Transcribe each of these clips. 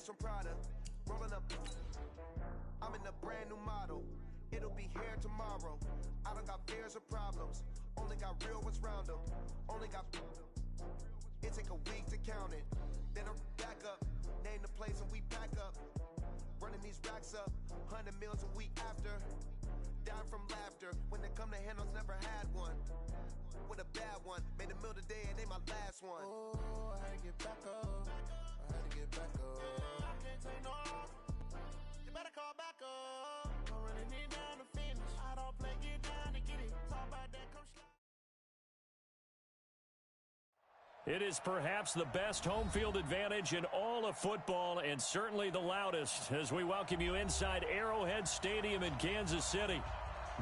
from Prada, rolling up. I'm in a brand new model. It'll be here tomorrow. I don't got fears or problems. Only got real ones round them. Only got. It take a week to count it. Then I'm back up. Name the place and we pack up. Running these racks up. 100 meals a week after. Down from laughter. When they come to handles, never had one. With a bad one. Made a meal today and ain't my last one. Oh, I had to get back up. I had to get back up. I can't take no off. You better call back up. Don't really need down to finish. I don't play, get down to get it. Talk about that, come slide. It is perhaps the best home field advantage in all of football and certainly the loudest as we welcome you inside Arrowhead Stadium in Kansas City.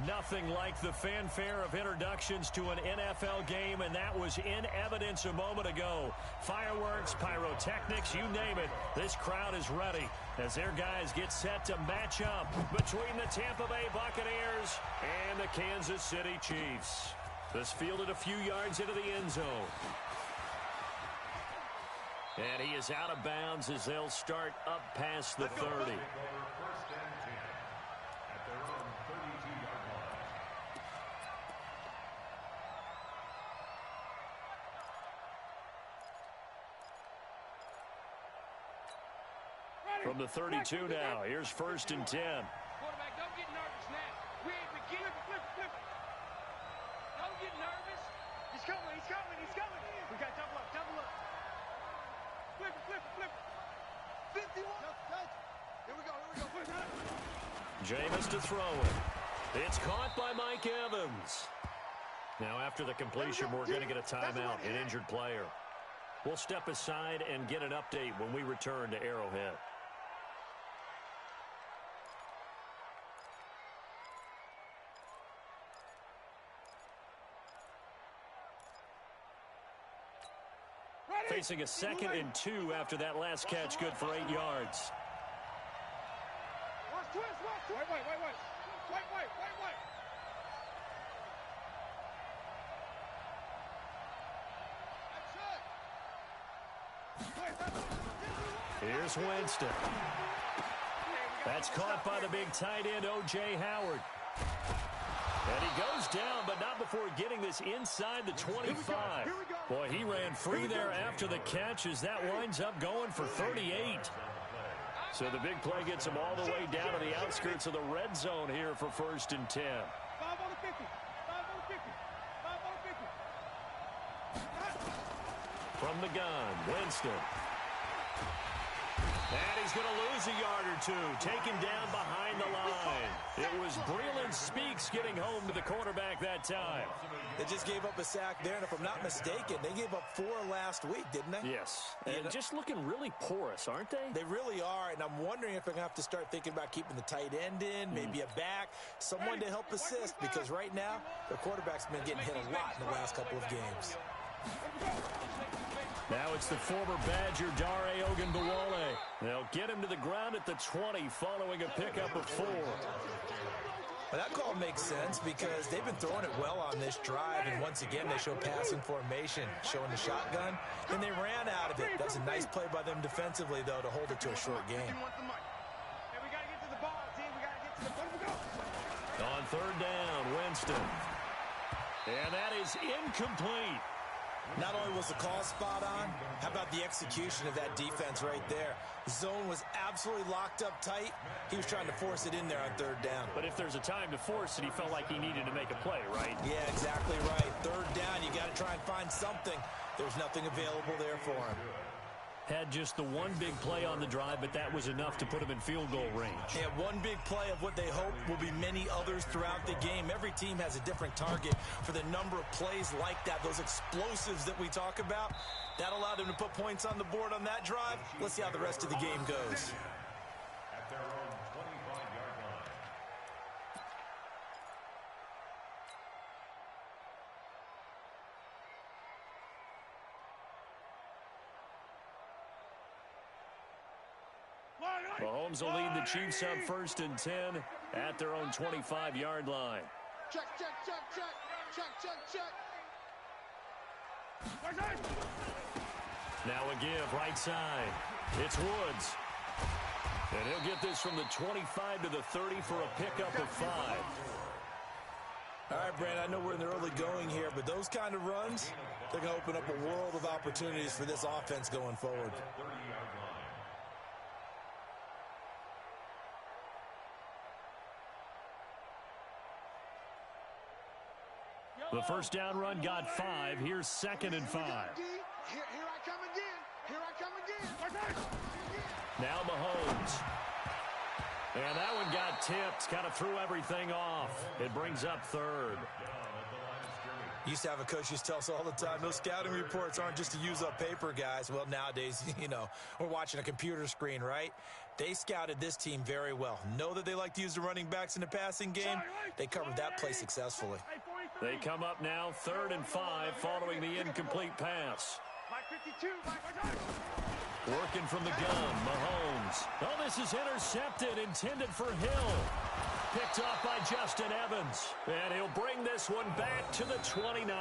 Nothing like the fanfare of introductions to an NFL game, and that was in evidence a moment ago. Fireworks, pyrotechnics, you name it. This crowd is ready as their guys get set to match up between the Tampa Bay Buccaneers and the Kansas City Chiefs. This fielded a few yards into the end zone. And he is out of bounds as they'll start up past the 30. From the 32 now, here's 1st and 10. Quarterback, don't get nervous now. We ain't beginning. Flip. Don't get nervous. He's coming. We got double up. Flip. 51. Here we go. Jameis to throw it. It's caught by Mike Evans. Now after the completion, we're going to get a timeout, an injured player. We'll step aside and get an update when we return to Arrowhead. Facing a 2nd and 2 after that last catch, good for 8 yards. Watch twist. Wait. Here's Winston. That's caught by the big tight end, O.J. Howard. And he goes down, but not before getting this inside the 25. Boy, he ran free there after the catch as that winds up going for 38. So the big play gets him all the way down to the outskirts of the red zone here for 1st and 10. 5 on the 50. From the gun, Winston. And he's going to lose a yard or two, taken down behind the line. It was Breeland Speaks getting home to the quarterback that time. They just gave up a sack there, and if I'm not mistaken, they gave up 4 last week, didn't they? Yes, and just looking really porous, aren't they? They really are, and I'm wondering if they're going to have to start thinking about keeping the tight end in, maybe a back, someone to help assist, because right now, the quarterback's been getting hit a lot in the last couple of games. Now it's the former Badger, Dare Ogunbowale. They'll get him to the ground at the 20 following a pickup of 4. Well, that call makes sense because they've been throwing it well on this drive, and once again they show passing formation, showing the shotgun, and they ran out of it. That's a nice play by them defensively, though, to hold it to a short game. We got to get to the ball, team. We got to get to the ball. On 3rd down, Winston. And that is incomplete. Not only was the call spot on, how about the execution of that defense right there? The zone was absolutely locked up tight. He was trying to force it in there on 3rd down. But if there's a time to force it, he felt like he needed to make a play, right? Yeah, exactly right. 3rd down, you got to try and find something. There's nothing available there for him. Had just the one big play on the drive, but that was enough to put him in field goal range. Yeah, one big play of what they hope will be many others throughout the game. Every team has a different target for the number of plays like that, those explosives that we talk about. That allowed them to put points on the board on that drive. Let's see how the rest of the game goes. At their own 25-yard line. Mahomes will lead the Chiefs up 1st and 10 at their own 25-yard line. Check. Now a give right side. It's Woods. And he'll get this from the 25 to the 30 for a pickup of 5. All right, Brandon, I know we're in the early going here, but those kind of runs, they're going to open up a world of opportunities for this offense going forward. The first down run got 5. Here's 2nd and 5. Here I come again. Here I come again. Now Mahomes. And that one got tipped. Kind of threw everything off. It brings up 3rd. Used to have a coach used to tell us all the time, those scouting reports aren't just to use up paper, guys. Well, nowadays, we're watching a computer screen, right? They scouted this team very well. Know that they like to use the running backs in the passing game. They covered that play successfully. They come up now 3rd and 5 following the incomplete pass. Working from the gun, Mahomes. Oh, this is intercepted, intended for Hill. Picked off by Justin Evans. And he'll bring this one back to the 29.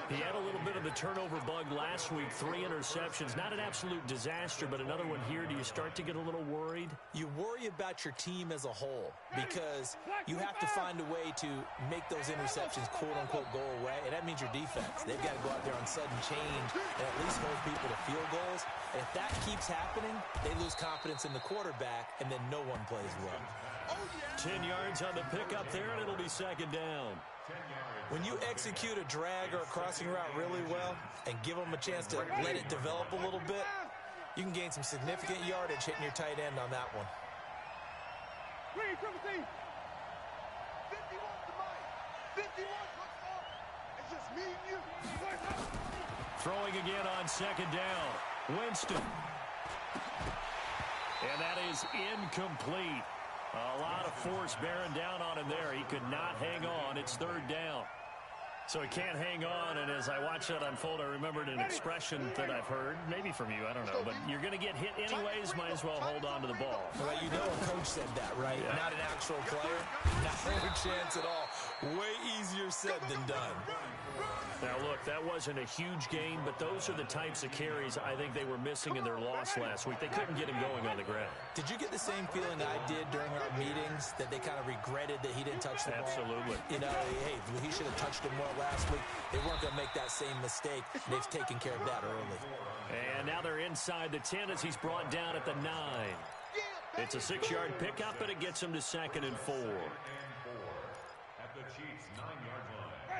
He had a little bit of the turnover bug last week, 3 interceptions. Not an absolute disaster, but another one here. Do you start to get a little worried? You worry about your team as a whole because you have to find a way to make those interceptions, quote-unquote, go away, and that means your defense. They've got to go out there on sudden change and at least hold people to field goals. And if that keeps happening, they lose confidence in the quarterback, and then no one plays well. 10 yards on the pickup there, and it'll be 2nd down. When you execute a drag or a crossing route really well and give them a chance to let it develop a little bit, you can gain some significant yardage hitting your tight end on that one. Throwing again on 2nd down. Winston. And that is incomplete. A lot of force bearing down on him there. He could not hang on. It's 3rd down. So he can't hang on, and as I watch that unfold, I remembered an expression that I've heard, maybe from you, I don't know, but you're going to get hit anyways, might as well hold on to the ball. Well, you know a coach said that, right? Yeah. Not an actual player. Not a chance at all. Way easier said than done. Now, look, that wasn't a huge gain, but those are the types of carries I think they were missing in their loss last week. They couldn't get him going on the ground. Did you get the same feeling I did during our meetings, that they kind of regretted that he didn't touch the ball? Absolutely. Hey, he should have touched it more last week. They weren't going to make that same mistake. They've taken care of that early. And now they're inside the 10 as he's brought down at the 9. It's a 6-yard pickup, and it gets him to 2nd and 4.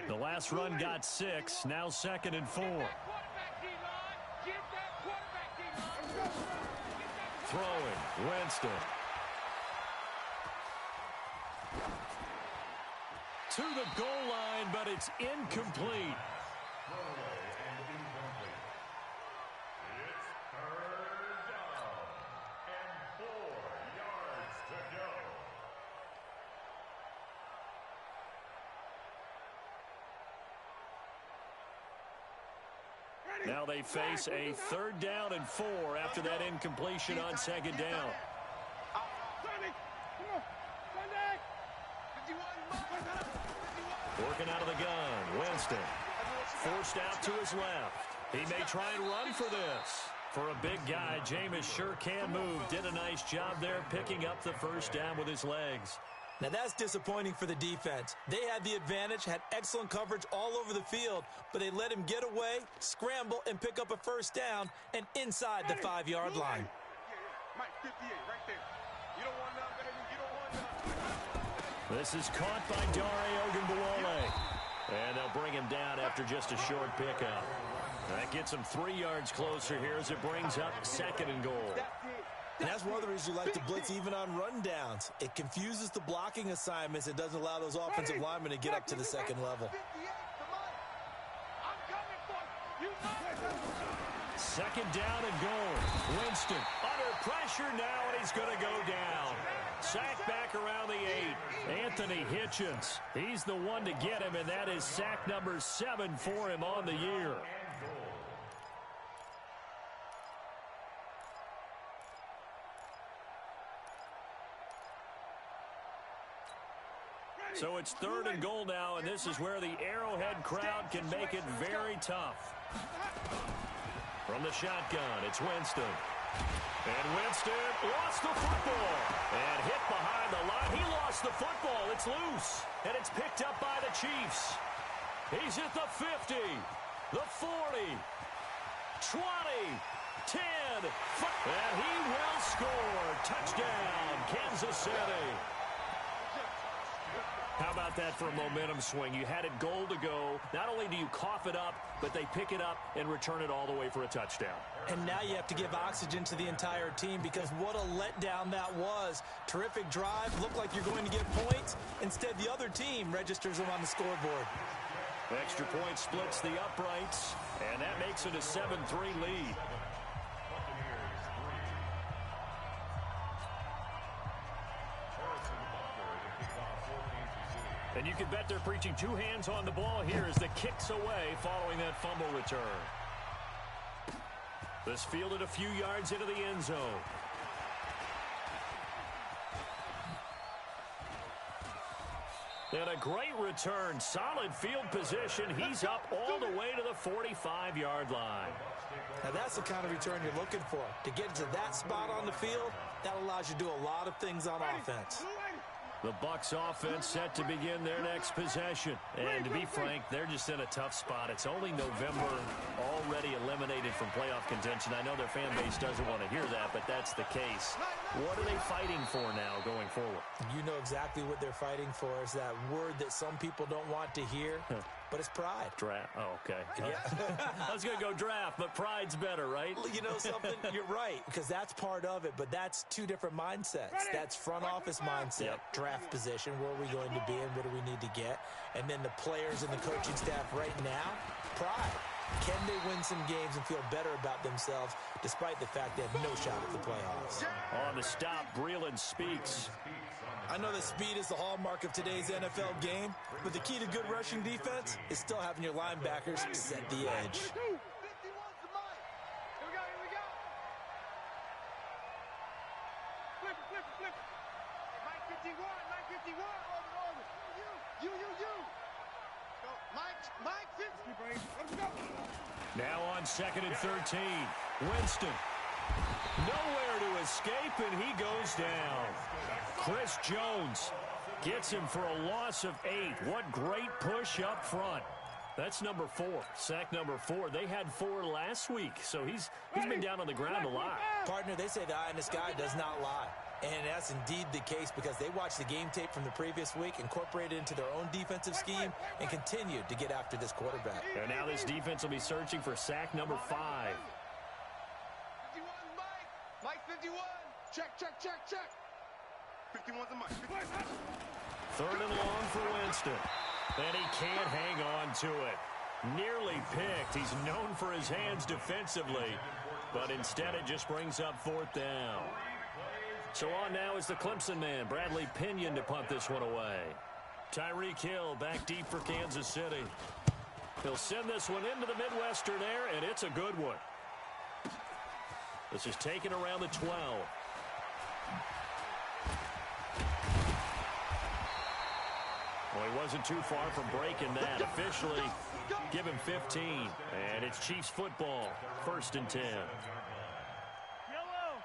The last run got 6, now 2nd and 4. Throwing, Winston. To the goal line, but it's incomplete. Now they face a 3rd down and 4 after that incompletion on 2nd down. Working out of the gun, Winston. Forced out to his left. He may try and run for this. For a big guy, Jameis sure can move. Did a nice job there picking up the 1st down with his legs. Now, that's disappointing for the defense. They had the advantage, had excellent coverage all over the field, but they let him get away, scramble, and pick up a 1st down and inside the 5-yard line. Mike, 58, right there. You don't want none better than you don't want none. This is caught by Dare Ogunbowale. And they'll bring him down after just a short pickup. That gets him 3 yards closer here as it brings up 2nd and goal. And that's one of the reasons you like to blitz even on rundowns. It confuses the blocking assignments. It doesn't allow those offensive linemen to get up to the 2nd level. 2nd down and goal. Winston under pressure now, and he's going to go down. Sack back around the 8. Anthony Hitchens. He's the one to get him, and that is sack number 7 for him on the year. So it's 3rd and goal now, and this is where the Arrowhead crowd can make it very tough. From the shotgun, it's Winston. And Winston lost the football. And hit behind the line. He lost the football. It's loose. And it's picked up by the Chiefs. He's at the 50, the 40, 20, 10. And he will score. Touchdown, Kansas City. How about that for a momentum swing? You had it goal to go. Not only do you cough it up, but they pick it up and return it all the way for a touchdown. And now you have to give oxygen to the entire team because what a letdown that was. Terrific drive. Looked like you're going to get points. Instead, the other team registers them on the scoreboard. Extra point splits the uprights, and that makes it a 7-3 lead. And you can bet they're preaching two hands on the ball here as the kick's away following that fumble return. This fielded a few yards into the end zone. And a great return. Solid field position. He's up all the way to the 45-yard line. Now that's the kind of return you're looking for. To get to that spot on the field, that allows you to do a lot of things on offense. The Bucs offense set to begin their next possession. And to be frank, they're just in a tough spot. It's only November, already eliminated from playoff contention. I know their fan base doesn't want to hear that, but that's the case. What are they fighting for now going forward? You know exactly what they're fighting for. Is that word that some people don't want to hear, but it's pride. Draft. Oh, okay. Yeah. I was going to go draft, but pride's better, right? Well, you know something? You're right, because that's part of it, but that's two different mindsets. That's front office mindset, draft position, where are we going to be and what do we need to get? And then the players and the coaching staff right now, pride. Can they win some games and feel better about themselves despite the fact they have no shot at the playoffs? On the stop, Breeland speaks. I know that speed is the hallmark of today's NFL game, but the key to good rushing defense is still having your linebackers set the edge. Here we go. Flip it. Mike 51. You. Go, Mike 50. Let's go. Now on 2nd and 13. Winston. Nowhere to escape, and he goes down. Chris Jones gets him for a loss of 8. What great push up front. That's number 4. Sack number 4. They had 4 last week, so he's been down on the ground a lot. Partner, they say the eye in the sky does not lie. And that's indeed the case because they watched the game tape from the previous week, incorporated it into their own defensive scheme, and continued to get after this quarterback. And now this defense will be searching for sack number 5. 51, Mike 51. Check. 51's the Mike. 3rd and long for Winston. And he can't hang on to it. Nearly picked. He's known for his hands defensively, but instead it just brings up 4th down. So on now is the Clemson man, Bradley Pinion, to punt this one away. Tyreek Hill back deep for Kansas City. He'll send this one into the Midwestern air, and it's a good one. This is taken around the 12. Well, he wasn't too far from breaking that. Officially, give him 15. And it's Chiefs football, 1st and 10.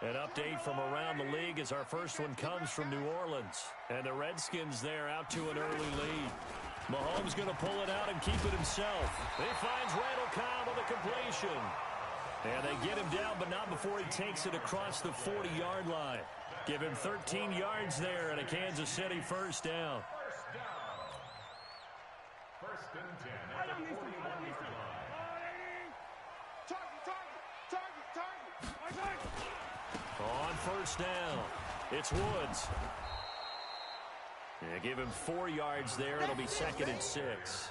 An update from around the league as our first one comes from New Orleans. And the Redskins there out to an early lead. Mahomes going to pull it out and keep it himself. He finds Randall Cobb on the completion. And they get him down, but not before he takes it across the 40-yard line. Give him 13 yards there and a Kansas City 1st down. 1st and 10 at the 40-yard line. Target. On 1st down, it's Woods. Yeah, give him 4 yards there. It'll be 2nd and 6.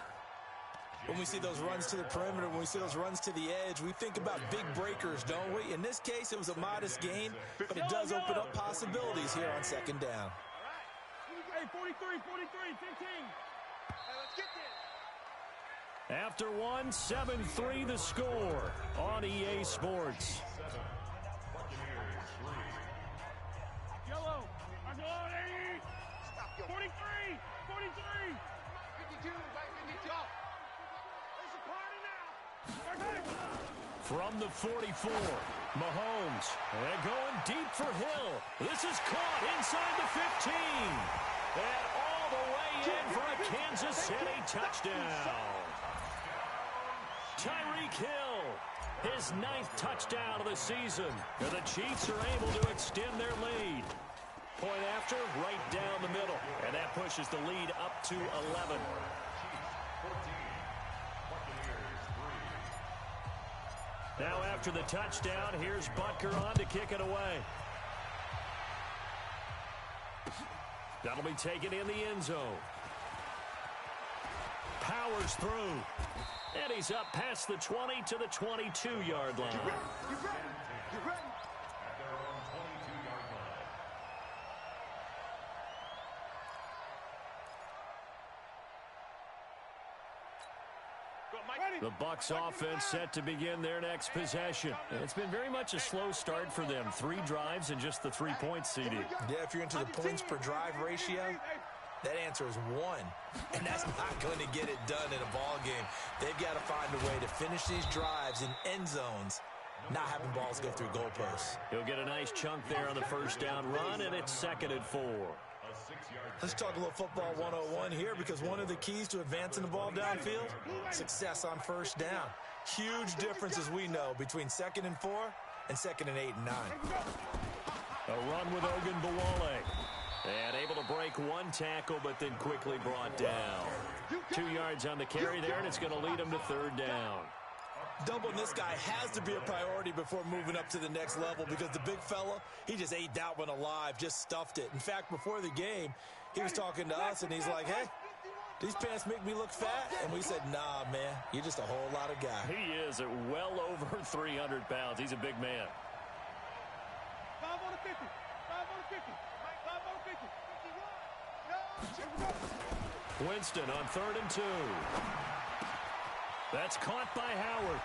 When we see those runs to the perimeter, when we see those runs to the edge, we think about big breakers, don't we? In this case, it was a modest gain, but it does open up possibilities here on 2nd down. Hey, 43, 15. Let's get this. After 7-3 the score on EA Sports. Yellow. 43. 52. There's a party now. From the 44, Mahomes. And going deep for Hill. This is caught inside the 15. And all the way in for a Kansas City touchdown. Tyreek Hill, his 9th touchdown of the season. And the Chiefs are able to extend their lead. Point after, right down the middle. And that pushes the lead up to 11. Now after the touchdown, here's Butker on to kick it away. That'll be taken in the end zone. Powers through. And he's up past the 20 to the 22-yard line. You ready? At their own 22-yard line. The Bucs offense set to begin their next possession. It's been very much a slow start for them. 3 drives and just the 3 points seeded. Yeah, if you're into the points per drive ratio, that answer is 1. And that's not going to get it done in a ball game. They've got to find a way to finish these drives in end zones, not having balls go through goalposts. He'll get a nice chunk there on the first down run, and it's 2nd and 4. Let's talk a little football 101 here, because one of the keys to advancing the ball downfield, success on first down. Huge difference, as we know, between 2nd and 4 and 2nd and 8 and 9. A run with Ogunbowale. And able to break 1 tackle, but then quickly brought down. 2 yards on the carry there, and it's going to lead him to 3rd down. Doubling this guy has to be a priority before moving up to the next level, because the big fella, he just ate that one alive, just stuffed it. In fact, before the game, he was talking to us, and he's like, hey, these pants make me look fat? And we said, nah, man, you're just a whole lot of guy. He is at well over 300 pounds. He's a big man. 5 on the 50. 5 on the 50. 5 on the 50. No. Winston on 3rd and 2. That's caught by Howard.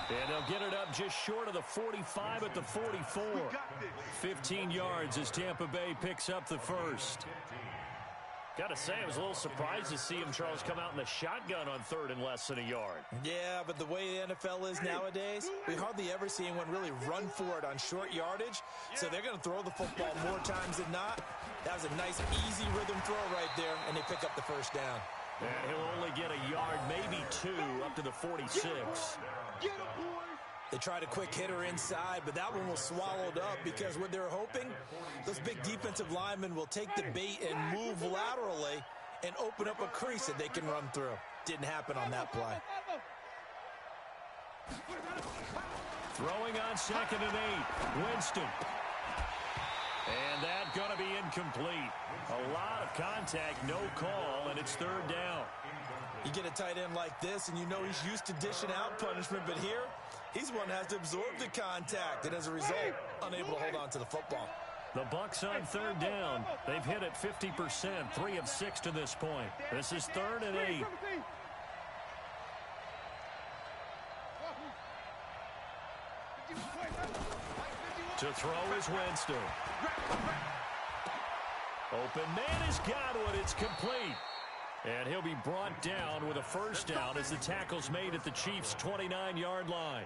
And they'll get it up just short of the 45 at the 44. 15 yards as Tampa Bay picks up the first. Got to say, I was a little surprised to see him, Charles, come out in the shotgun on 3rd and less than a yard. Yeah, but the way the NFL is nowadays, we hardly ever see anyone really run for it on short yardage. So they're going to throw the football more times than not. That was a nice, easy rhythm throw right there, and they pick up the first down. And he'll only get a yard, maybe 2, up to the 46. Get him, boys. They tried a quick hitter inside, but that one was swallowed up, because what they're hoping, those big defensive linemen will take the bait and move laterally and open up a crease that they can run through. Didn't happen on that play. Throwing on 2nd and 8. Winston. And that's going to be incomplete. A lot of contact, no call, and it's 3rd down. You get a tight end like this, and you know he's used to dishing out punishment, but here, he's one that has to absorb the contact, and as a result, unable to hold on to the football. The Bucs on 3rd down. They've hit it 50%, 3 of 6 to this point. This is 3rd and 8. To throw is Winston. Open man has got one. It's complete. And he'll be brought down with a first down as the tackle's made at the Chiefs' 29-yard line.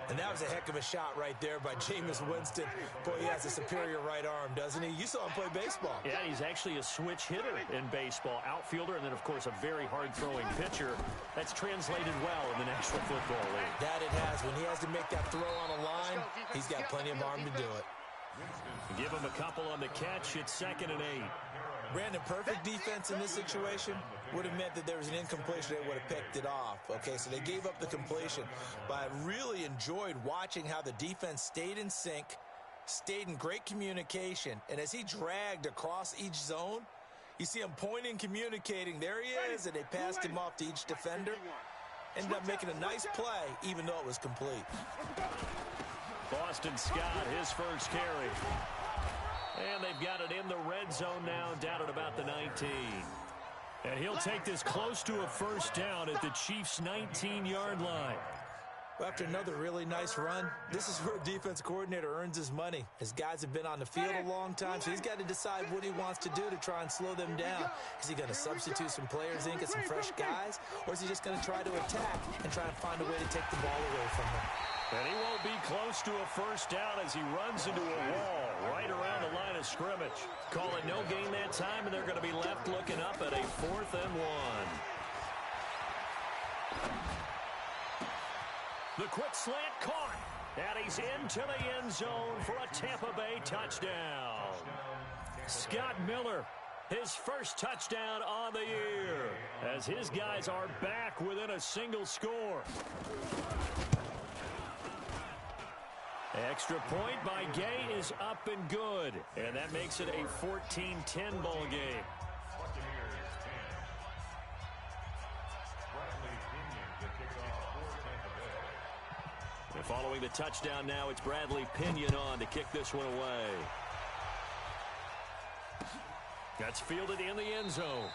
And that was a heck of a shot right there by Jameis Winston. Boy, he has a superior right arm, doesn't he? You saw him play baseball. Yeah, he's actually a switch hitter in baseball. Outfielder, and then, of course, a very hard-throwing pitcher. That's translated well in the National Football League. That it has. When he has to make that throw on a line, he's got plenty of arm to do it. Give him a couple on the catch. It's 2nd and 8. Brandon, perfect defense in this situation would have meant that there was an incompletion. They would have picked it off. Okay, so they gave up the completion. But I really enjoyed watching how the defense stayed in sync, stayed in great communication. And as he dragged across each zone, you see him pointing, communicating. There he is, and they passed him off to each defender. Ended up making a nice play, even though it was complete. Boston Scott, his first carry. And they've got it in the red zone now, down at about the 19. And he'll take this close to a first down at the Chiefs' 19-yard line. Well, after another really nice run, this is where a defense coordinator earns his money. His guys have been on the field a long time, so he's got to decide what he wants to do to try and slow them down. Is he going to substitute some players in, get some fresh guys, or is he just going to try to attack and try and find a way to take the ball away from them? And he won't be close to a first down as he runs into a wall right around the line of scrimmage. Call it no gain that time, and they're going to be left looking up at a 4th and 1. The quick slant caught, and he's into the end zone for a Tampa Bay touchdown. Scott Miller, his first touchdown on the year, as his guys are back within a single score. Extra point by Gay is up and good, and that makes it a 14-10 ball game. And following the touchdown now, it's Bradley Pinion on to kick this one away. That's fielded in the end zone.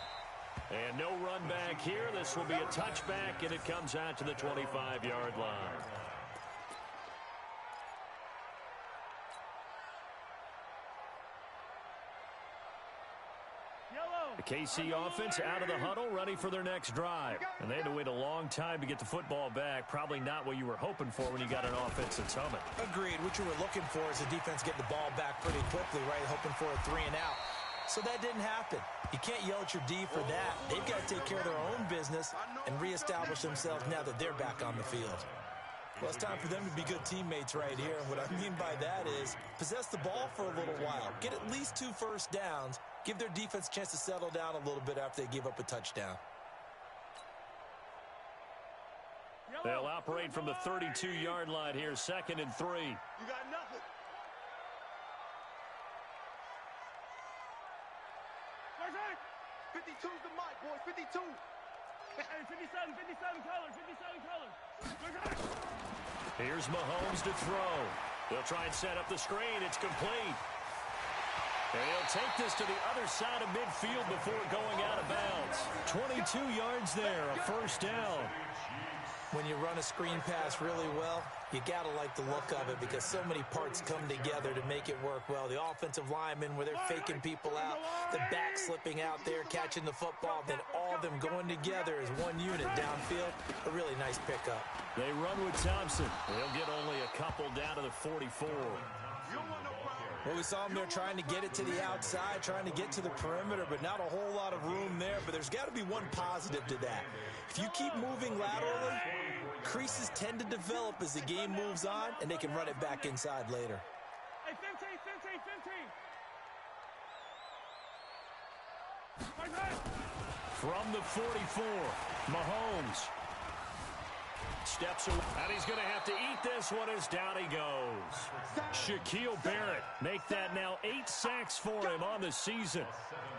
And no run back here. This will be a touchback, and it comes out to the 25-yard line. The KC offense out of the huddle, ready for their next drive. And they had to wait a long time to get the football back. Probably not what you were hoping for when you got an offense that's humming. Agreed. What you were looking for is the defense getting the ball back pretty quickly, right? Hoping for a 3 and out. So that didn't happen. You can't yell at your D for that. They've got to take care of their own business and reestablish themselves now that they're back on the field. Well, it's time for them to be good teammates right here. And what I mean by that is possess the ball for a little while. Get at least 2 first downs. Give their defense a chance to settle down a little bit after they give up a touchdown. They'll operate from the 32-yard line here, 2nd and 3. You got nothing. First right. 52's the mic, boys. 52. Hey, 57 colors. 57 colors. First right. Here's Mahomes to throw. They'll try and set up the screen. It's complete. And he'll take this to the other side of midfield before going out of bounds. 22 yards there, a first down. When you run a screen pass really well, you got to like the look of it because so many parts come together to make it work well. The offensive linemen, where they're faking people out, the back slipping out there, catching the football, then all of them going together as one unit downfield. A really nice pickup. They run with Thompson. They'll get only a couple down to the 44. Well, we saw him there trying to get it to the outside, trying to get to the perimeter, but not a whole lot of room there. But there's got to be one positive to that. If you keep moving laterally, creases tend to develop as the game moves on, and they can run it back inside later. Hey, 15. From the 44, Mahomes steps away, and he's going to have to eat this one as down he goes. Shaquille Barrett make that now 8 sacks for him on the season.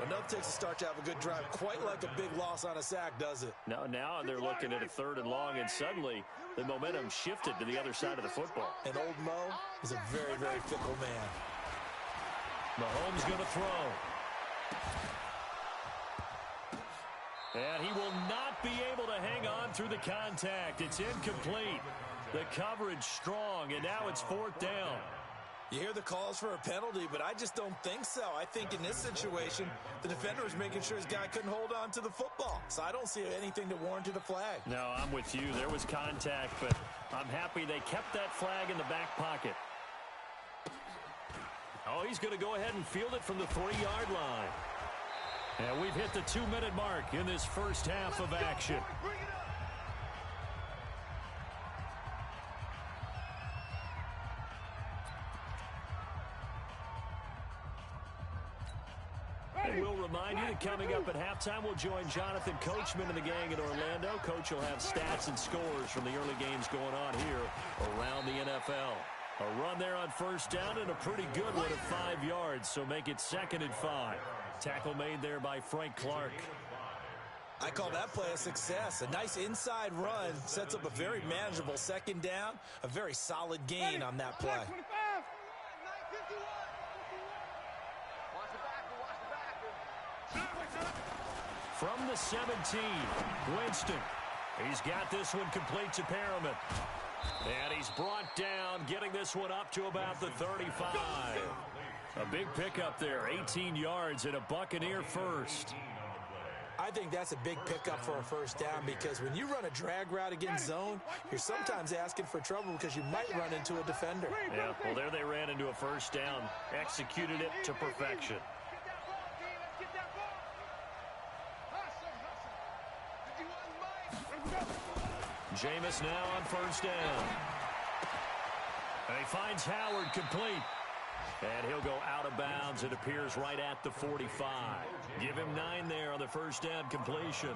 Enough takes a start to have a good drive. Quite like a big loss on a sack, does it? Now they're looking at a 3rd and long, and suddenly the momentum shifted to the other side of the football. And old Mo is a very, very fickle man. Mahomes going to throw. And he will not be able to hang on through the contact. It's incomplete. The coverage strong, and now it's 4th down. You hear the calls for a penalty, but I just don't think so. I think in this situation, the defender is making sure his guy couldn't hold on to the football. So I don't see anything to warrant a flag. No, I'm with you. There was contact, but I'm happy they kept that flag in the back pocket. Oh, he's going to go ahead and field it from the 3-yard line. And we've hit the 2-minute mark in this first half of action. And we'll remind you that coming up at halftime, we'll join Jonathan Coachman and the gang in Orlando. Coach will have stats and scores from the early games going on here around the NFL. A run there on first down and a pretty good one at 5 yards, so make it 2nd and 5. Tackle made there by Frank Clark. I call that play a success. A nice inside run sets up a very manageable 2nd down. A very solid gain on that play. From the 17, Winston. He's got this one complete to Perriman. And he's brought down, getting this one up to about the 35. A big pickup there, 18 yards and a Buccaneer first. I think that's a big pickup for a first down because when you run a drag route against zone, you're sometimes asking for trouble because you might run into a defender. Yeah, well, there they ran into a first down, executed it to perfection. Jameis now on first down. And he finds Howard complete. And he'll go out of bounds. It appears right at the 45. Give him 9 there on the first down completion.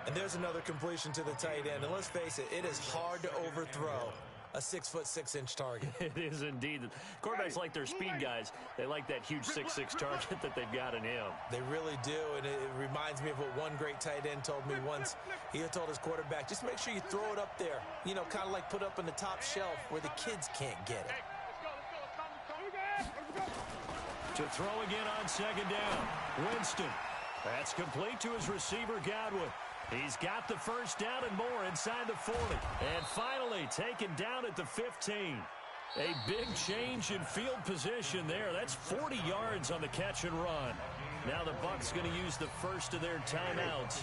And there's another completion to the tight end. And let's face it, it is hard to overthrow a 6'6" target. It is indeed. Quarterbacks like their speed guys. They like that huge 6'6" target that they've got in him. They really do, and it reminds me of what one great tight end told me once. He had told his quarterback, just make sure you throw it up there. You know, kind of like put up on the top shelf where the kids can't get it. To throw again on second down. Winston. That's complete to his receiver, Godwin. He's got the first down and more inside the 40. And finally taken down at the 15. A big change in field position there. That's 40 yards on the catch and run. Now the Bucs going to use the first of their timeouts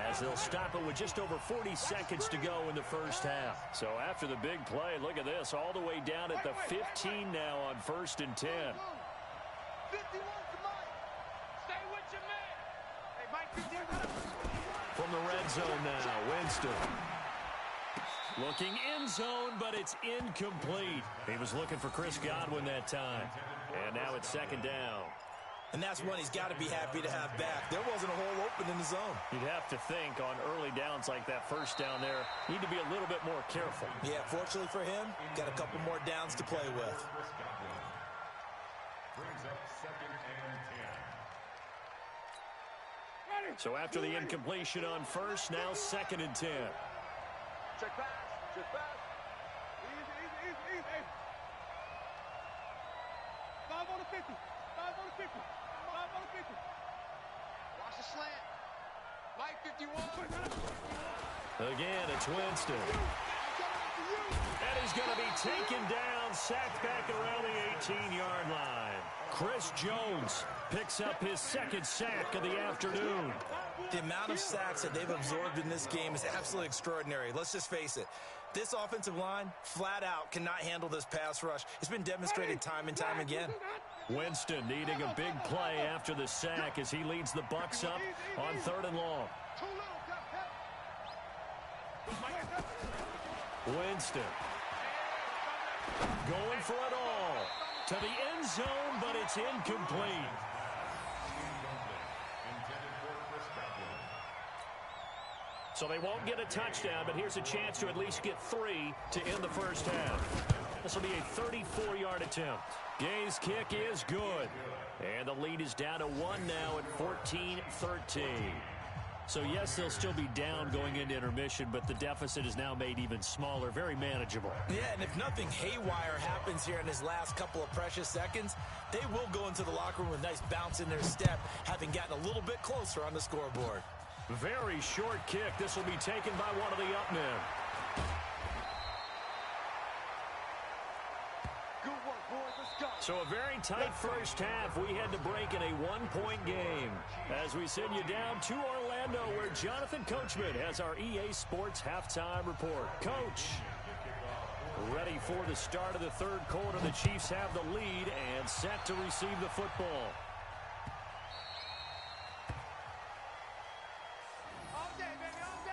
as they'll stop it with just over 40 seconds to go in the first half. So after the big play, look at this, all the way down at the 15 now on 1st and 10. 51's the Mike. Stay with your man. Hey, Mike, 51. From the red zone now, Winston. Looking in zone, but it's incomplete. He was looking for Chris Godwin that time. And now it's second down. And that's one he's got to be happy to have back. There wasn't a hole open in the zone. You'd have to think on early downs like that first down there, need to be a little bit more careful. Yeah, fortunately for him, got a couple more downs to play with. Brings up 2nd and 10. So after the incompletion on first, now 2nd and 10. Check pass. Check pass. Easy. 5 on the 50. 5 on the 50. 5 on the 50. Watch the slant. Mike, 51. Again, it's Winston. And he's going to be taken down, sacked back around the 18-yard line. Chris Jones picks up his 2nd sack of the afternoon. The amount of sacks that they've absorbed in this game is absolutely extraordinary. Let's just face it. This offensive line, flat out, cannot handle this pass rush. It's been demonstrated time and time again. Winston needing a big play after the sack as he leads the Bucs up on 3rd and long. Winston going for it all to the end zone, but it's incomplete. So they won't get a touchdown, but here's a chance to at least get 3 to end the first half. This will be a 34-yard attempt. Gay's kick is good. And the lead is down to 1 now at 14-13. So, yes, they'll still be down going into intermission, but the deficit is now made even smaller, very manageable. Yeah, and if nothing haywire happens here in his last couple of precious seconds, they will go into the locker room with a nice bounce in their step, having gotten a little bit closer on the scoreboard. Very short kick. This will be taken by one of the up men. Good work, boys. Let's go. So a very tight first half. We had to break in a one-point game as we send you down to Orlando where Jonathan Coachman has our EA Sports halftime report. Coach, ready for the start of the 3rd quarter. The Chiefs have the lead and set to receive the football. All day, baby, all day.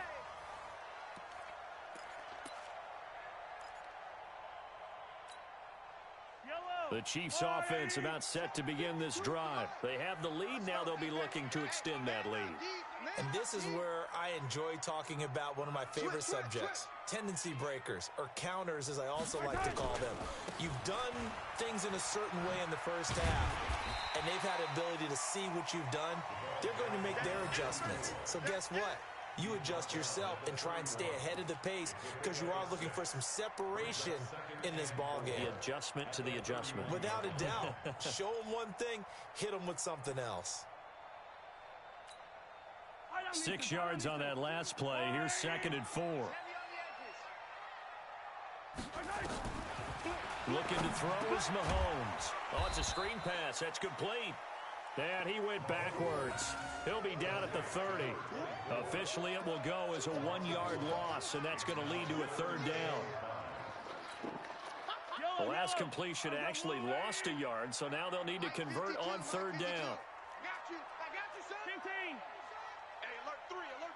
The Chiefs offense about set to begin this drive. They have the lead. Now they'll be looking to extend that lead. And this is where I enjoy talking about one of my favorite subjects, tendency breakers, or counters as I also like to call them. You've done things in a certain way in the first half, and they've had the ability to see what you've done. They're going to make their adjustments. So guess what? You adjust yourself and try and stay ahead of the pace because you are looking for some separation in this ball game. The adjustment to the adjustment. Without a doubt. Show them one thing, hit them with something else. 6 yards on that last play. Here's 2nd and 4. Looking to throw is Mahomes. Oh, it's a screen pass. That's complete. And he went backwards. He'll be down at the 30. Officially, it will go as a 1-yard loss, and that's going to lead to a third down. The last completion actually lost a yard, so now they'll need to convert on third down. I got you, son. 15. Hey, alert 3, alert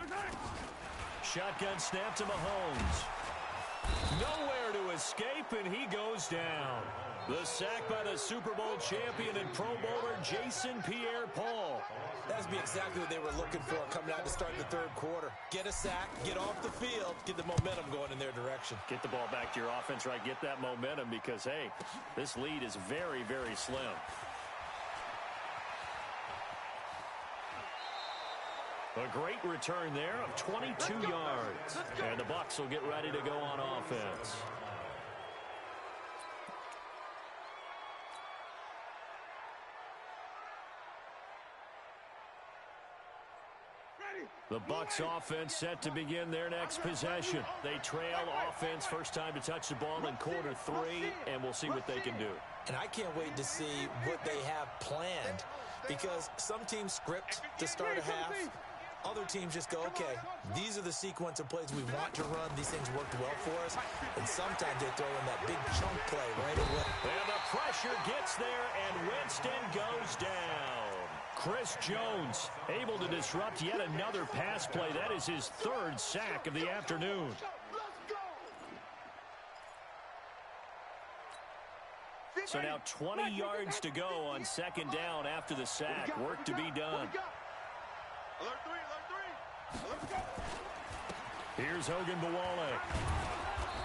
3. Shotgun snap to Mahomes. Nowhere to escape, and he goes down. The sack by the Super Bowl champion and Pro Bowler Jason Pierre-Paul. That's be exactly what they were looking for coming out to start the third quarter. Get a sack, get off the field, get the momentum going in their direction. Get the ball back to your offense, right? Get that momentum because, hey, this lead is very, very slim. A great return there of 22 yards. And the Bucs will get ready to go on offense. The Bucs offense set to begin their next possession. They trail offense, first time to touch the ball in quarter 3, and we'll see what they can do. And I can't wait to see what they have planned, because some teams script to start a half. Other teams just go, okay, these are the sequence of plays we want to run. These things worked well for us. And sometimes they throw in that big chunk play right away. And the pressure gets there, and Winston goes down. Chris Jones able to disrupt yet another pass play. That is his 3rd sack of the afternoon. So now 20 yards to go on second down after the sack. Work to be done. Alert 3, alert 3. Here's Hogan Bawale.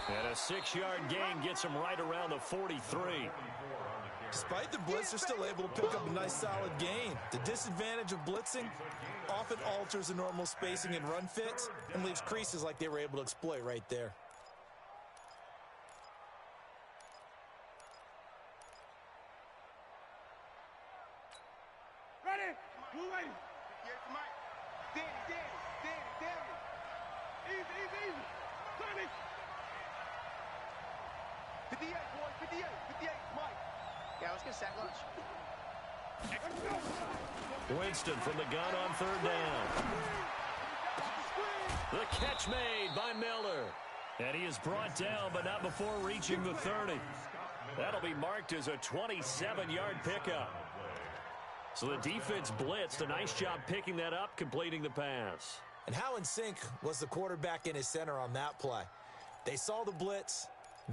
And a 6-yard gain gets him right around the 43. Despite the blitz, they're still able to pick up a nice solid gain. The disadvantage of blitzing often alters the normal spacing and run fits and leaves creases like they were able to exploit right there. Ready? Move ready. Yes, Mike. Danny. Easy. 20. 58, boy. 58, Mike. Yeah, let's get sack lunch. Winston from the gun on third down. The catch made by Miller. And he is brought down, but not before reaching the 30. That'll be marked as a 27-yard pickup. So the defense blitzed. A nice job picking that up, completing the pass. And how in sync was the quarterback and his center on that play? They saw the blitz,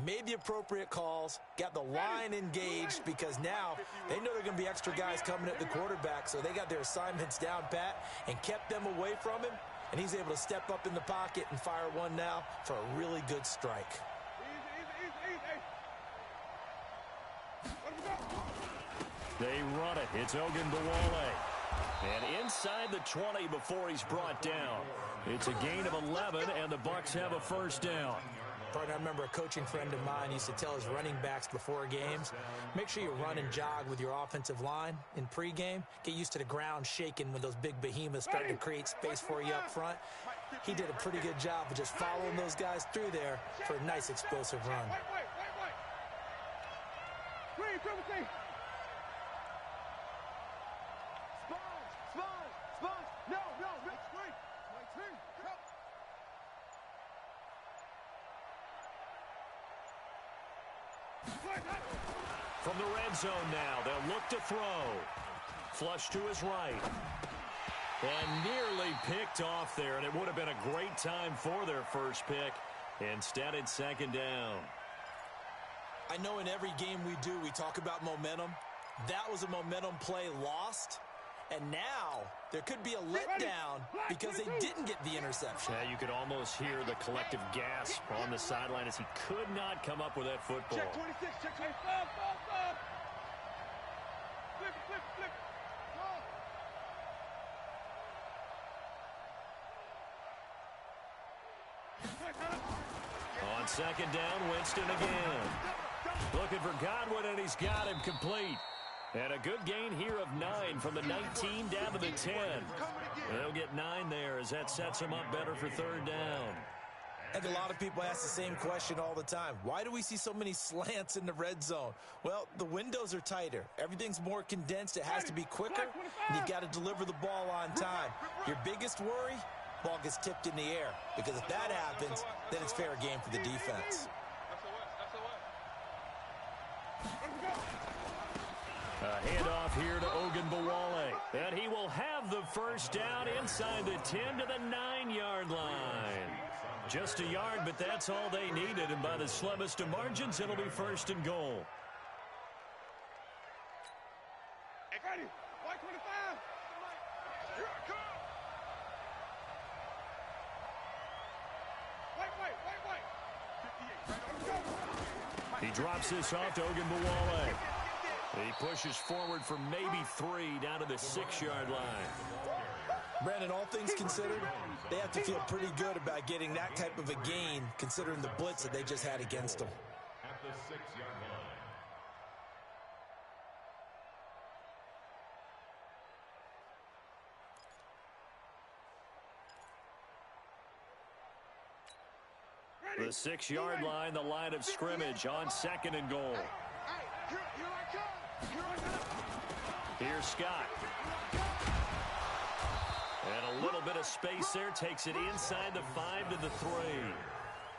made the appropriate calls, got the line engaged, because now they know they're going to be extra guys coming at the quarterback, so they got their assignments down pat and kept them away from him, and he's able to step up in the pocket and fire one now for a really good strike. They run it. It's Hogan Bawale. And inside the 20 before he's brought down. It's a gain of 11, and the Bucs have a first down. Partner, I remember a coaching friend of mine used to tell his running backs before games, make sure you run and jog with your offensive line in pregame. Get used to the ground shaking when those big behemoths start to create space for you up front. He did a pretty good job of just following those guys through there for a nice explosive run. From the red zone now, they'll look to throw. Flush to his right. And nearly picked off there, and it would have been a great time for their first pick. Instead, it's second down. I know in every game we do, we talk about momentum. That was a momentum play lost. And now there could be a letdown because they didn't get the interception. Yeah, you could almost hear the collective gasp on the sideline as he could not come up with that football. Check 26, check 25. Stop. Flip. On second down, Winston again. Looking for Godwin, and he's got him complete. And a good gain here of 9 from the 19 down to the 10. They'll get 9 there as that sets him up better for third down. I think a lot of people ask the same question all the time. Why do we see so many slants in the red zone? Well, the windows are tighter. Everything's more condensed. It has to be quicker, and you've got to deliver the ball on time. Your biggest worry? Ball gets tipped in the air, because if that happens, then it's fair game for the defense. A handoff here to Ogunbowale. And he will have the first down inside the 10 to the 9-yard line. Just a yard, but that's all they needed. And by the slimmest of margins, it'll be first and goal. Ready? 125. Here I come. Wait. He drops this off to Ogunbowale. He pushes forward for maybe 3 down to the 6-yard line. Brandon, all things considered, they have to feel pretty good about getting that type of a gain, considering the blitz that they just had against them. At the 6-yard line. The 6-yard line, the line of scrimmage on 2nd and goal. Here I come. Here's Scott. And a little bit of space there, takes it inside the 5 to the 3.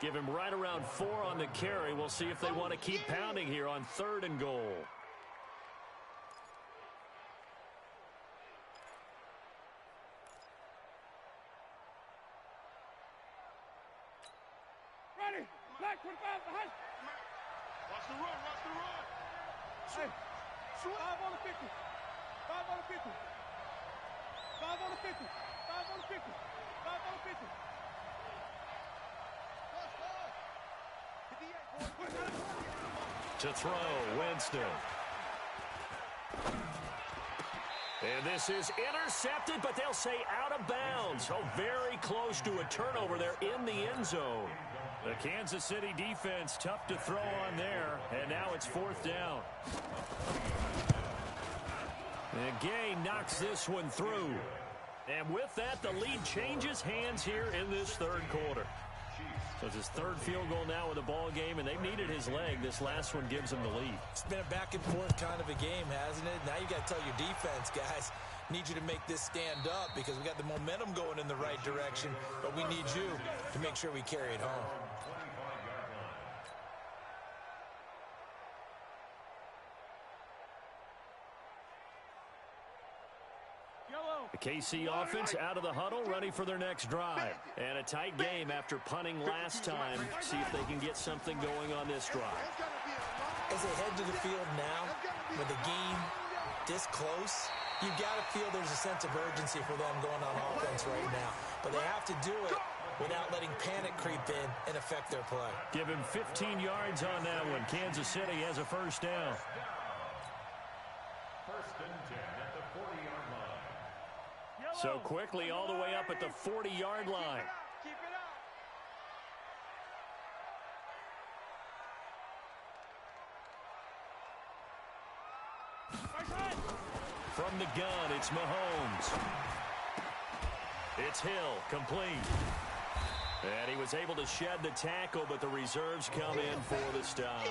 Give him right around 4 on the carry. We'll see if they want to keep pounding here on 3rd and goal. Ready? Black 25 behind. Watch the run. Hey, 5 on the 50. 5 on the 50. 5 on the 50. 5 on the 50. 5 on the 50. To throw, Winston. And this is intercepted, but they'll say out of bounds. Oh, very close to a turnover there in the end zone. The Kansas City defense tough to throw on there, and now it's 4th down. And Gay knocks this one through. And with that, the lead changes hands here in this 3rd quarter. So it's his 3rd field goal now in the ball game, and they've needed his leg. This last one gives him the lead. It's been a back-and-forth kind of a game, hasn't it? Now you got to tell your defense, guys, need you to make this stand up because we got the momentum going in the right direction, but we need you to make sure we carry it home. The KC offense out of the huddle, ready for their next drive. And a tight game after punting last time. See if they can get something going on this drive. As they head to the field now, with the game this close, you've got to feel there's a sense of urgency for them going on offense right now. But they have to do it without letting panic creep in and affect their play. Give him 15 yards on that one. Kansas City has a first down. 1st and 10 at the 40-yard line. So quickly all the way up at the 40-yard line. Keep it up. From the gun, it's Mahomes. It's Hill, complete. And he was able to shed the tackle, but the reserves come in for the stop.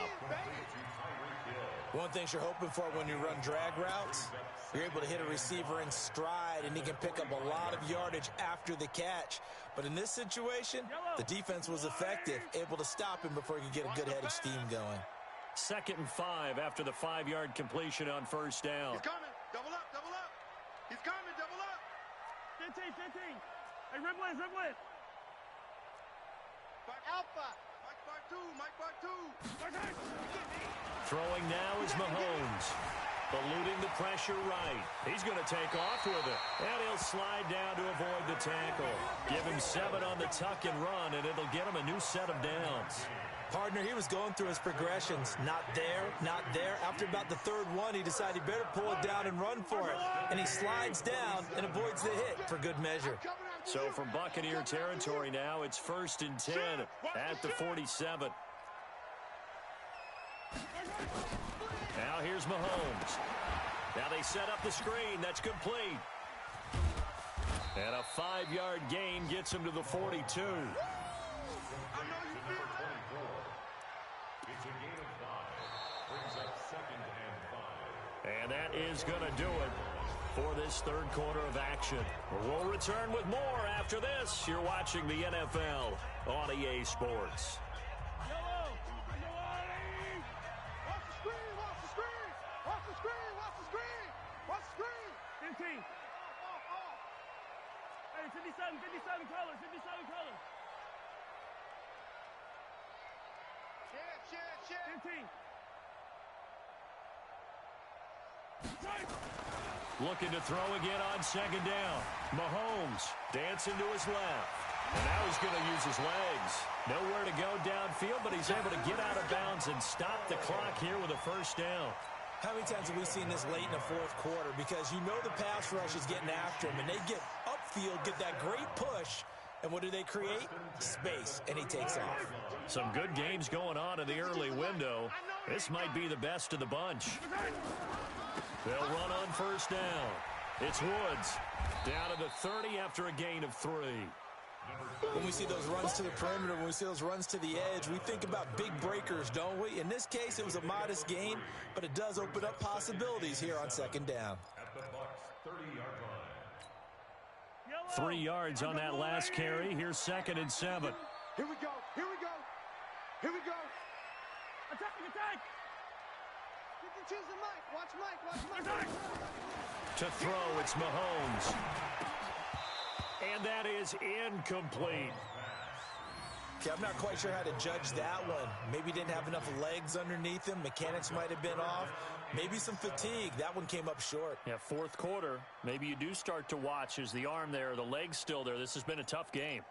One thing you're hoping for when you run drag routes, you're able to hit a receiver in stride, and he can pick up a lot of yardage after the catch. But in this situation, the defense was effective, able to stop him before he could get a good head of steam going. 2nd and 5 after the 5-yard completion on first down. He's coming. Double up. He's coming. Double up. 15. Hey, Rimland. Alpha. Mike 5-2. Throwing now is Mahomes. Eluding the pressure right. He's going to take off with it. And he'll slide down to avoid the tackle. Give him 7 on the tuck and run, and it'll get him a new set of downs. Partner, he was going through his progressions. Not there, not there. After about the 3rd one, he decided he better pull it down and run for it. And he slides down and avoids the hit for good measure. So from Buccaneer territory now, it's 1st and 10 at the 47. Now here's Mahomes. Now they set up the screen. That's complete. And a 5-yard gain gets him to the 42. complete to number 24. It's a gain of 5. Brings up 2nd and 5. And that is going to do it for this third quarter of action. We'll return with more after this. You're watching the NFL on EA Sports. Hey, 57 colors, 57 colors. 15. Looking to throw again on second down. Mahomes dancing to his left. And now he's going to use his legs. Nowhere to go downfield, but he's able to get out of bounds and stop the clock here with a first down. How many times have we seen this late in the fourth quarter? Because you know the pass rush is getting after him, and they get upfield, get that great push, and what do they create? Space, and he takes off. Some good games going on in the early window. This might be the best of the bunch. They'll run on first down. It's Woods down to the 30 after a gain of 3. When we see those runs to the perimeter, when we see those runs to the edge, we think about big breakers, don't we? In this case, it was a modest gain, but it does open up possibilities here on second down. At the Bucs' 30-yard line. 3 yards on that last carry. Here's 2nd and 7. Here we go. Here we go. Here we go. Attack, attack. You can choose the mic. Watch Mike. Attack. To throw, it's Mahomes. And that is incomplete. Okay, I'm not quite sure how to judge that one. Maybe he didn't have enough legs underneath him. Mechanics might have been off. Maybe some fatigue. That one came up short. Yeah, fourth quarter. Maybe you do start to watch. Is the arm there, the leg's still there? This has been a tough game.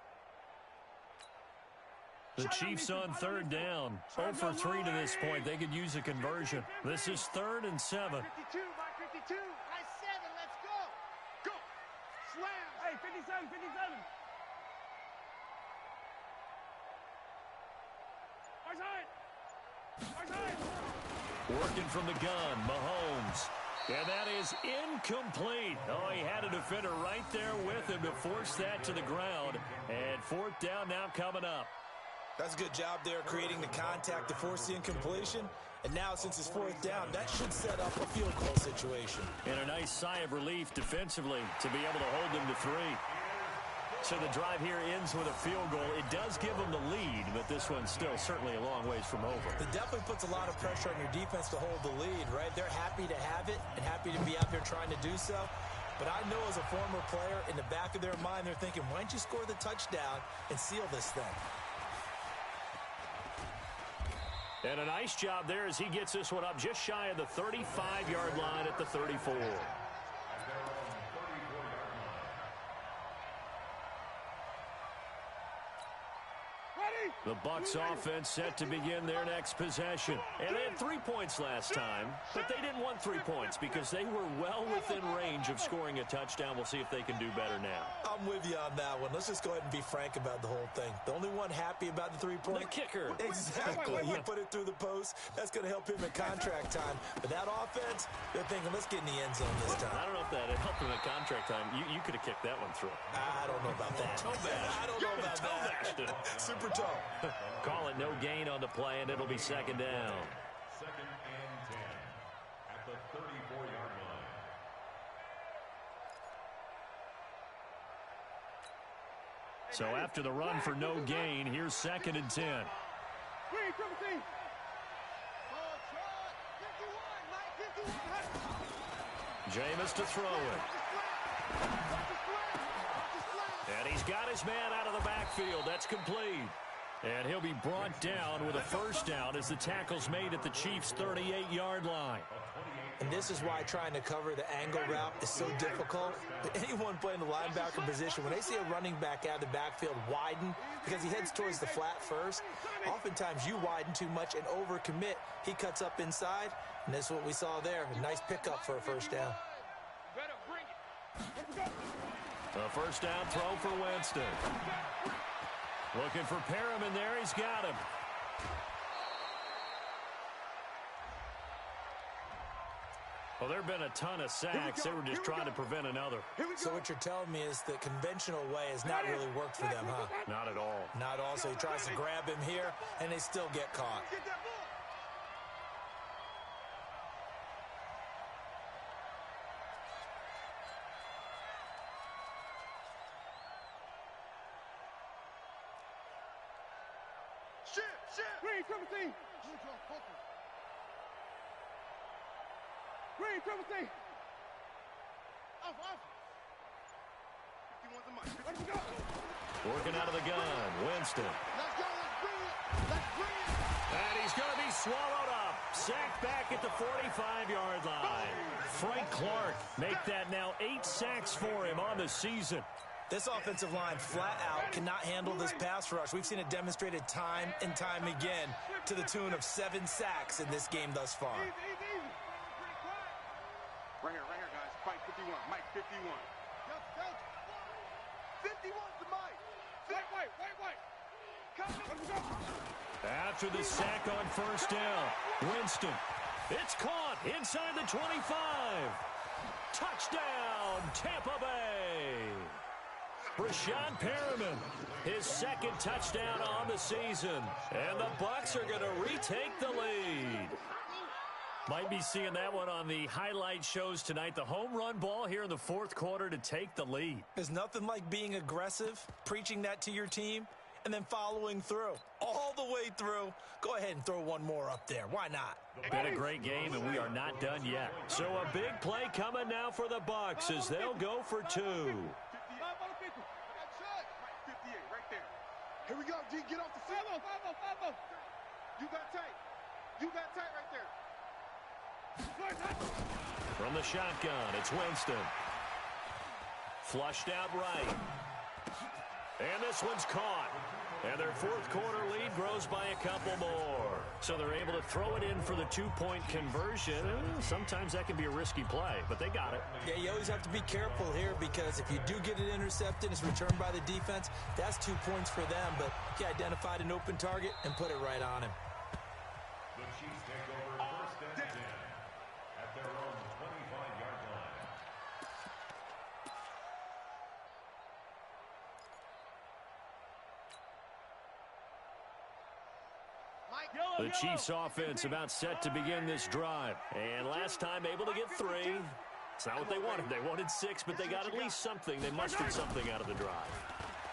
The Chiefs on third down. 0 for 3 to this point. They could use a conversion. This is 3rd and 7. 52, by 52. High 7, let's go. Go. Slam. Hey, 57. Our side. Working from the gun, Mahomes. And that is incomplete. Oh, he had a defender right there with him to force that to the ground. And 4th down now coming up. That's a good job there creating the contact to force the incompletion. And now, since it's 4th down, that should set up a field goal situation. And a nice sigh of relief defensively to be able to hold them to 3. So the drive here ends with a field goal. It does give them the lead, but this one's still certainly a long ways from over. It definitely puts a lot of pressure on your defense to hold the lead, right? They're happy to have it and happy to be out there trying to do so. But I know as a former player, in the back of their mind, they're thinking, why don't you score the touchdown and seal this thing? And a nice job there as he gets this one up just shy of the 35-yard line at the 34. The Bucs offense set to begin their next possession. And they had 3 points last time, but they didn't want 3 points because they were well within range of scoring a touchdown. We'll see if they can do better now. I'm with you on that one. Let's just go ahead and be frank about the whole thing. The only one happy about the 3-point? The kicker. Exactly. He put it through the post. That's going to help him at contract time. But that offense, they're thinking, let's get in the end zone this time. I don't know if that helped him at contract time. You could have kicked that one through. I don't know about that. I don't know about that. Super tall. Call it no gain on the play, and it'll be 2nd down. 2nd and 10 at the 34-yard line. So after the run for no gain, here's 2nd and 10. Jameis to throw it. And he's got his man out of the backfield. That's complete. And he'll be brought down with a first down as the tackle's made at the Chiefs' 38-yard line. And this is why trying to cover the angle route is so difficult. Anyone playing the linebacker position, when they see a running back out of the backfield widen, because he heads towards the flat first, oftentimes you widen too much and overcommit. He cuts up inside, and that's what we saw there. A nice pickup for a first down. A first down throw for Winston. Looking for Perriman there. He's got him. Well, there have been a ton of sacks. They were just trying to prevent another. So what you're telling me is the conventional way has not really worked for them, huh? Not at all. Not all. ball, so he tries to grab him here, and they still get caught. Get that ball. Shit. Green, triple team. Green, triple team. Off. 51's the mic. Let's go. Working out of the gun, Winston. Let's go. Let's bring it. And he's going to be swallowed up. Sacked back at the 45-yard line. Frank Clark make that now 8 sacks for him on the season. This offensive line flat out cannot handle this pass rush. We've seen it demonstrated time and time again to the tune of 7 sacks in this game thus far. Easy. Right here, guys. Fight 51. Mike 51. Go. 51's the mic. Wait. After the sack on first down, Winston. It's caught inside the 25. Touchdown, Tampa Bay. Rashawn Perriman, his second touchdown on the season. And the Bucs are going to retake the lead. Might be seeing that one on the highlight shows tonight. The home run ball here in the fourth quarter to take the lead. There's nothing like being aggressive, preaching that to your team, and then following through. All the way through. Go ahead and throw one more up there. Why not? Been a great game, and we are not done yet. So a big play coming now for the Bucs as they'll go for 2. 5 on the 50. That's it. 58 right there. Here we go, G. Get off the field. 5-0. You got tight right there. From the shotgun, it's Winston. Flushed out right. And this one's caught. And their fourth quarter lead grows by a couple more. So they're able to throw it in for the 2-point conversion. Sometimes that can be a risky play, but they got it. Yeah, you always have to be careful here because if you do get it intercepted, it's returned by the defense. That's 2 points for them, but he identified an open target and put it right on him. The Chiefs take over first and 10 at their own 25-yard line. The Chiefs offense about set to begin this drive. And last time able to get 3. It's not what they wanted. They wanted 6, but they got at least something. They mustered something out of the drive.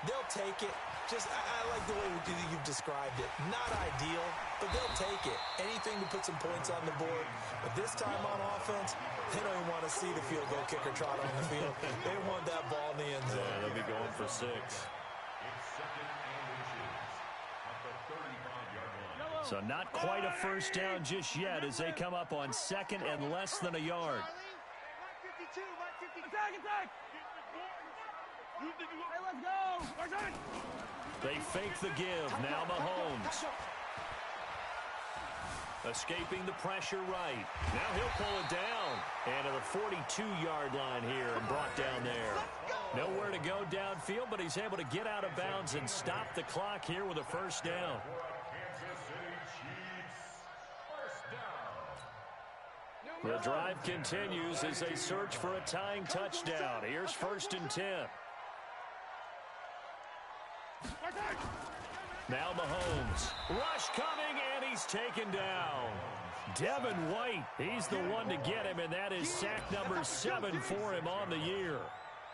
They'll take it. I like the way you've described it. Not ideal, but they'll take it. Anything to put some points on the board. But this time on offense, they don't even want to see the field goal kicker trot on the field. They want that ball in the end zone. Yeah, they'll be going for 6. It's second and inches at the 35-yard line. So not quite a first down just yet as they come up on second and less than a yard. Mike 52. Attack. Hey, let's go. They fake the give. Now Mahomes. Escaping the pressure right. Now he'll pull it down. And to the 42-yard line here and brought down there. Nowhere to go downfield, but he's able to get out of bounds and stop the clock here with a first down. Kansas City Chiefs, first down. The drive continues as they search for a tying touchdown. Here's first and 10. Now Mahomes. Rush coming, and he's taken down. Devin White, he's the one to get him, and that is sack number 7 for him on the year.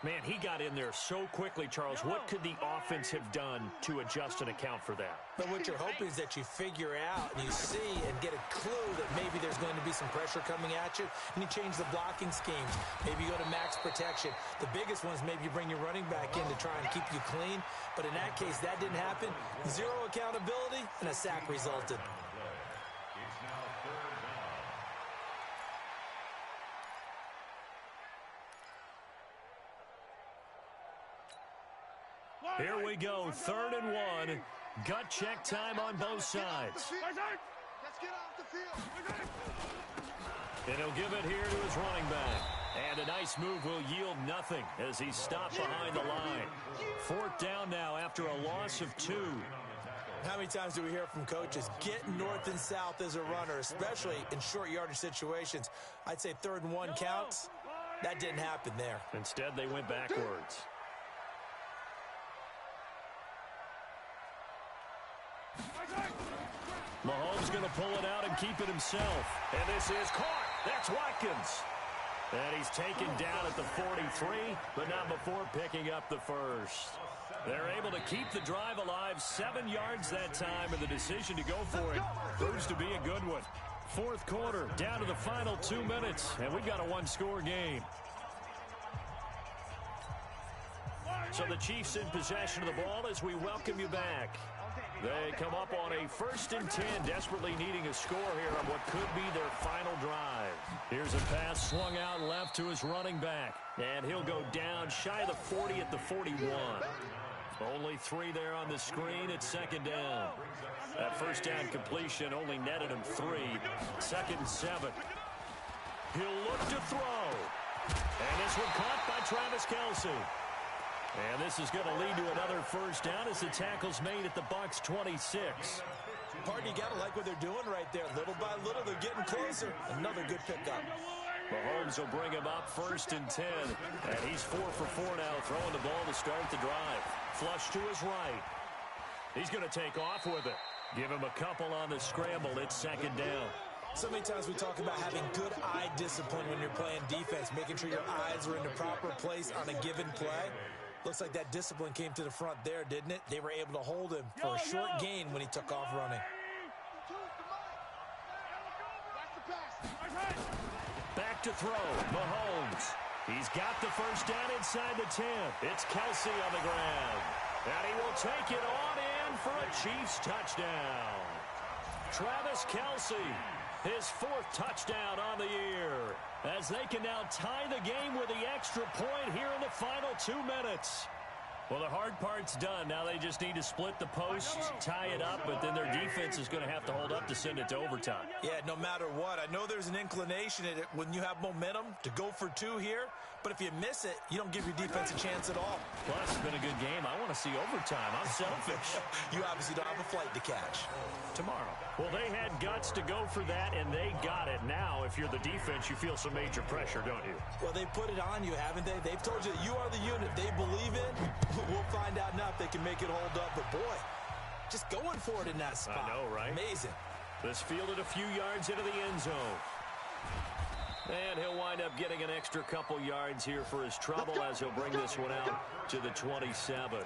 Man, he got in there so quickly, Charles. What could the offense have done to adjust and account for that? But what you're hoping is that you figure out and you see and get a clue that maybe there's going to be some pressure coming at you, and you change the blocking schemes. Maybe you go to max protection. The biggest one is maybe you bring your running back in to try and keep you clean. But in that case, that didn't happen. 0 accountability, and a sack resulted. It's now third down. Here we go, 3rd and 1. Gut check time on both sides. Let's get off the field. And he'll give it here to his running back. And a nice move will yield nothing as he's stopped behind the line. 4th down now after a loss of 2. How many times do we hear from coaches, get north and south as a runner, especially in short yardage situations? I'd say 3rd and 1 counts. That didn't happen there. Instead, they went backwards. Mahomes going to pull it out and keep it himself. And this is caught. That's Watkins. And he's taken down at the 43, but not before picking up the first. They're able to keep the drive alive, 7 yards that time, and the decision to go for it proves to be a good one. Fourth quarter, down to the final 2 minutes, and we've got a one-score game. So the Chiefs in possession of the ball as we welcome you back. They come up on a 1st and 10, desperately needing a score here on what could be their final drive. Here's a pass swung out left to his running back, and he'll go down shy of the 40 at the 41. Only 3 there on the screen at 2nd down. That first down completion only netted him 3. 2nd and 7. He'll look to throw. And this one caught by Travis Kelce. And this is going to lead to another first down as the tackle's made at the Bucs 26. Pardon, you got to like what they're doing right there. Little by little, they're getting closer. Another good pickup. Mahomes will bring him up 1st and 10. And he's 4 for 4 now, throwing the ball to start the drive. Flush to his right. He's going to take off with it. Give him a couple on the scramble. It's 2nd down. So many times we talk about having good eye discipline when you're playing defense, making sure your eyes are in the proper place on a given play. Looks like that discipline came to the front there, didn't it? They were able to hold him for a short gain when he took off running. Back to throw, Mahomes. He's got the first down inside the 10. It's Kelce on the ground. And he will take it on in for a Chiefs touchdown. Travis Kelce, his 4th touchdown on the year, as they can now tie the game with the extra point here in the final 2 minutes. Well, the hard part's done. Now they just need to split the posts, tie it up, but then their defense is going to have to hold up to send it to overtime. Yeah, no matter what. I know there's an inclination in it when you have momentum to go for 2 here, but if you miss it, you don't give your defense a chance at all. Plus, it's been a good game. I want to see overtime. I'm selfish. You obviously don't have a flight to catch. Tomorrow. Well, they had guts to go for that, and they got it. Now, if you're the defense, you feel some major pressure, don't you? Well, they put it on you, haven't they? They've told you that you are the unit they believe in. We'll find out now if they can make it hold up. But, boy, just going for it in that spot. I know, right? Amazing. This fielded a few yards into the end zone. And he'll wind up getting an extra couple yards here for his trouble as he'll bring this one out to the 27.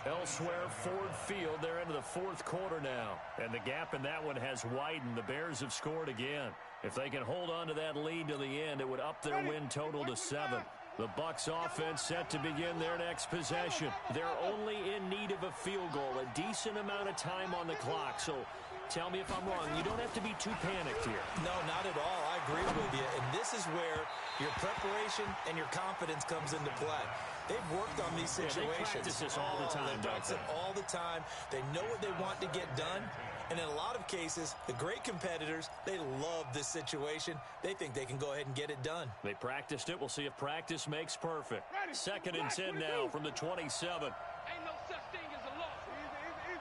Elsewhere, Ford Field, they're into the 4th quarter now. And the gap in that one has widened. The Bears have scored again. If they can hold on to that lead to the end, it would up their win total to 7. The Bucs offense set to begin their next possession. They're only in need of a field goal, a decent amount of time on the clock. So tell me if I'm wrong. You don't have to be too panicked here. No, not at all. I agree with you. And this is where your preparation and your confidence comes into play. They've worked on these situations. They practice this all the time, They practice it all the time. They know what they want to get done. And in a lot of cases, the great competitors, they love this situation. They think they can go ahead and get it done. They practiced it. We'll see if practice makes perfect. 2nd and 10 now from the 27. Ain't no such thing as a loss.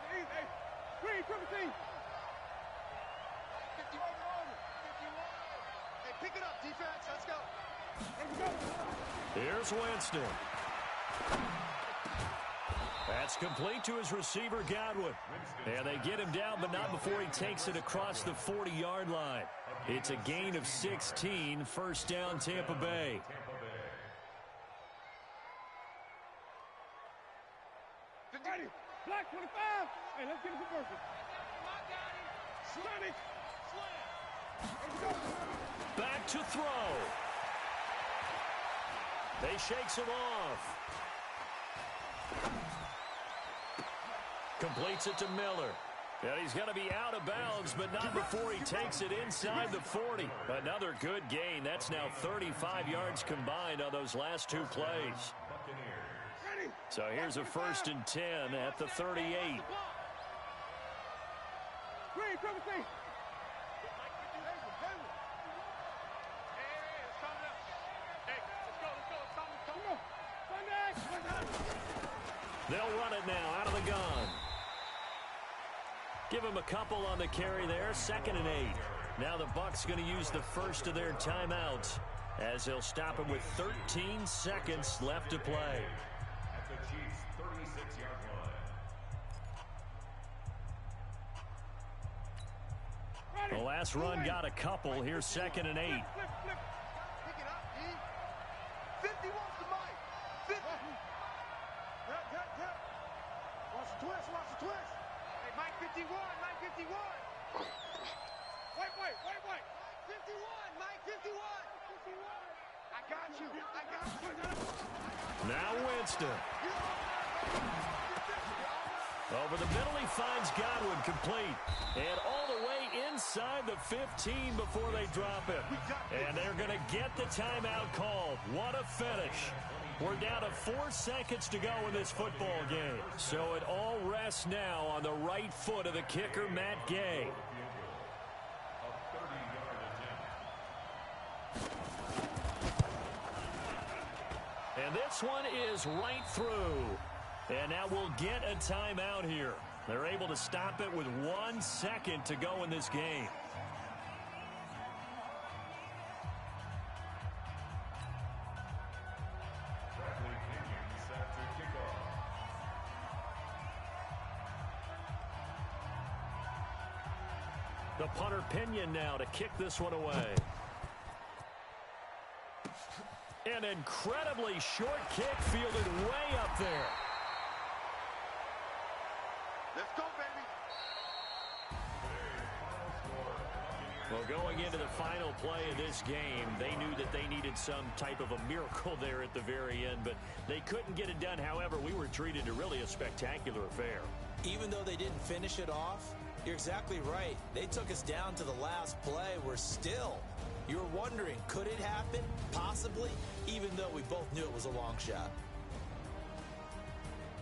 Easy. Hey, triple team. 51. Hey, pick it up, defense. Let's go. Here's Winston. That's complete to his receiver, Godwin. And they get him down, but not before he takes it across the 40-yard line. It's a gain of 16, 1st down, Tampa Bay. Black 25. Hey, let's get it for Burton. Slam. Back to throw. They shakes him off. Completes it to Miller. And he's going to be out of bounds, but not before he takes it inside the 40. Another good gain. That's now 35 yards combined on those last 2 plays. So here's a 1st and 10 at the 38. They'll run it now out of the gun. Give him a couple on the carry there. 2nd and 8. Now the Bucs going to use the first of their timeouts as they'll stop him with 13 seconds left to play. At the Chiefs' 36-yard line. The last run got a couple. Here's 2nd and 8. Flip. Pick it up, E. 50 wants the mic. 50. Tap. Watch the twist. Hey, Mike 51. Wait. Mike 51. I got you. Now Winston. Over the middle, he finds Godwin, complete. And all the way inside the 15 before they drop it. And they're going to get the timeout called. What a finish. We're down to 4 seconds to go in this football game. So it all rests now on the right foot of the kicker, Matt Gay. And this one is right through. And now we'll get a timeout here. They're able to stop it with 1 second to go in this game. The punter Pinion now to kick this one away. An incredibly short kick fielded way up there. Let's go, baby. Well, going into the final play of this game, they knew that they needed some type of a miracle there at the very end, but they couldn't get it done. However, we were treated to really a spectacular affair. Even though they didn't finish it off, you're exactly right. They took us down to the last play. We're still, you were wondering, could it happen? Possibly, even though we both knew it was a long shot.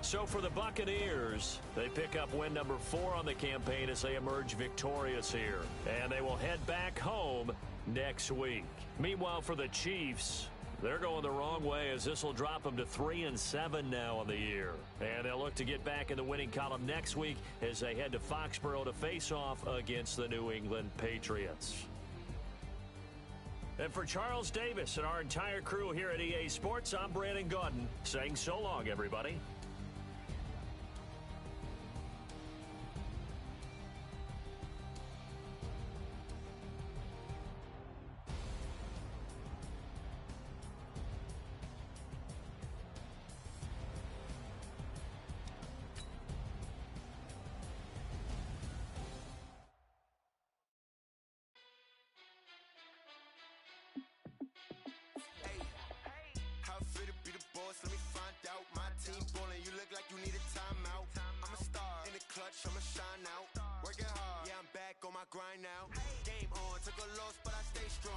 So for the Buccaneers, they pick up win number 4 on the campaign as they emerge victorious here. And they will head back home next week. Meanwhile, for the Chiefs, they're going the wrong way as this will drop them to 3-7 now on the year. And they'll look to get back in the winning column next week as they head to Foxborough to face off against the New England Patriots. And for Charles Davis and our entire crew here at EA Sports, I'm Brandon Gaudin saying so long, everybody. I'ma shine out. Working hard, yeah, I'm back on my grind now. Game on, took a loss, but I stay strong.